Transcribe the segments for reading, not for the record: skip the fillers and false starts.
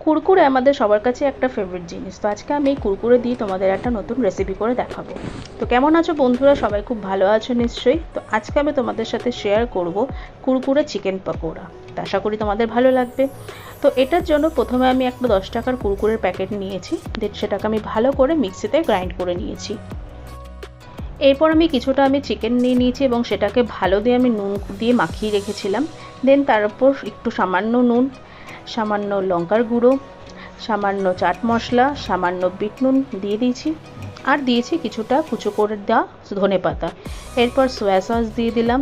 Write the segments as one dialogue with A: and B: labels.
A: কুরকুরে আমাদের সবার কাছে একটা ফেভারিট জিনিস। তো আজকে আমি এই কুরকুরে দিয়ে তোমাদের একটা নতুন রেসিপি করে দেখাবো। তো কেমন আছো বন্ধুরা? সবাই খুব ভালো আছো নিশ্চয়ই। তো আজকে আমি তোমাদের সাথে শেয়ার করব কুরকুরে চিকেন পকোড়া। তো আশা করি তোমাদের ভালো লাগবে। তো এটার জন্য প্রথমে আমি একটা 10 টাকার কুরকুরের প্যাকেট নিয়েছি, দেন সেটাকে আমি ভালো করে মিক্সিতে গ্রাইন্ড করে নিয়েছি। এরপর কিছুটা চিকেন নিয়ে নিয়েছি এবং সেটাকে ভালো দিয়ে আমি নুন দিয়ে মাখিয়ে রেখেছিলাম। দেন তার উপর একটু সামান্য নুন, সামান্য লঙ্কার গুঁড়ো, সামান্য চাট মশলা, সামান্য বিট নুন দিয়ে দিয়েছি, আর দিয়েছি কিছুটা কুচো করে দেওয়া ধনেপাতা। এরপর সয়া সস দিয়ে দিলাম,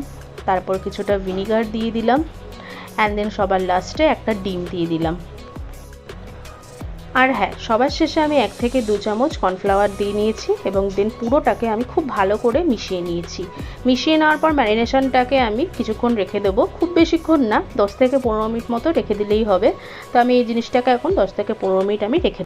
A: তারপর কিছুটা ভিনিগার দিয়ে দিলাম, অ্যান্ড দেন সবার লাস্টে একটা ডিম দিয়ে দিলাম। আর হ্যাঁ, সবার শেষে আমি 1 থেকে 2 চামচ কর্নফ্লাওয়ার দিয়ে নিয়েছি এবং দেন পুরোটাকে আমি খুব ভালো করে মিশিয়ে নিয়েছি। মিশিয়ে নেওয়ার পর ম্যারিনেশনটাকে আমি কিছুক্ষণ রেখে দেবো, খুব বেশিক্ষণ না, 10 থেকে 15 মিনিট মতো রেখে দিলেই হবে। তো আমি এই জিনিসটাকে এখন 10 থেকে 15 মিনিট আমি রেখে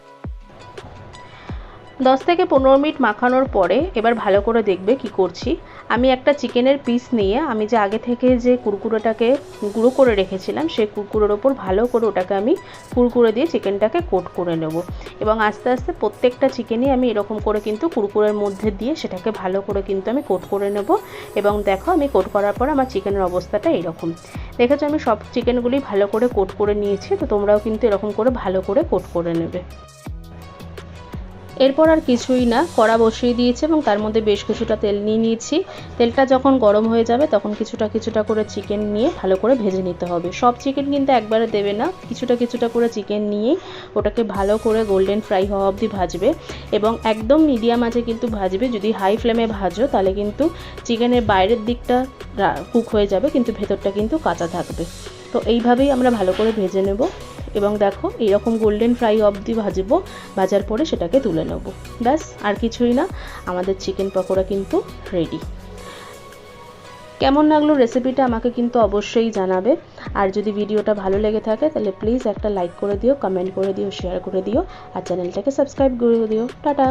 A: 10 থেকে 15 মিনিট মাখানোর পরে এবার ভালো করে দেখবে কি করছি। আমি একটা চিকেনের পিস নিয়ে আমি যে আগে থেকে যে কুরকুরেটাকে গুঁড়ো করে রেখেছিলাম সেই কুরকুরের ওপর ভালো করে ওটাকে আমি কুরকুরে দিয়ে চিকেনটাকে কোট করে নেব এবং আস্তে আস্তে প্রত্যেকটা চিকেনই আমি এরকম করে কিন্তু কুরকুরের মধ্যে দিয়ে সেটাকে ভালো করে কিন্তু আমি কোট করে নেব। এবং দেখো আমি কোট করার পর আমার চিকেনের অবস্থাটা এইরকম। দেখেছো আমি সব চিকেনগুলি ভালো করে কোট করে নিয়েছি। তো তোমরাও কিন্তু এরকম করে ভালো করে কোট করে নেবে। এরপর আর কিছুই না, কড়া বসিয়ে দিয়েছি এবং তার মধ্যে বেশ কিছুটা তেল নিয়ে নিয়েছি। তেলটা যখন গরম হয়ে যাবে তখন কিছুটা করে চিকেন নিয়ে ভালো করে ভেজে নিতে হবে। সব চিকেন কিন্তু একবারে দেবে না, কিছুটা করে চিকেন নিয়েই ওটাকে ভালো করে গোল্ডেন ফ্রাই হওয়া অবধি ভাজবে এবং একদম মিডিয়াম আঁচে কিন্তু ভাজবে। যদি হাই ফ্লেমে ভাজো তাহলে কিন্তু চিকেনের বাইরের দিকটা কুক হয়ে যাবে কিন্তু ভেতরটা কিন্তু কাঁচা থাকবে। তো এইভাবেই আমরা ভালো করে ভেজে নেব এবং দেখো এইরকম গোল্ডেন ফ্রাই অবধি ভাজবো। ভাজার পরে সেটাকে তুলে নেব। ব্যাস, আর কিছুই না, আমাদের চিকেন পকোড়া কিন্তু রেডি। কেমন লাগলো রেসিপিটা আমাকে কিন্তু অবশ্যই জানাবে। আর যদি ভিডিওটা ভালো লেগে থাকে তাহলে প্লিজ একটা লাইক করে দিও, কমেন্ট করে দিও, শেয়ার করে দিও আর চ্যানেলটাকে সাবস্ক্রাইব করে দিও। টাটা।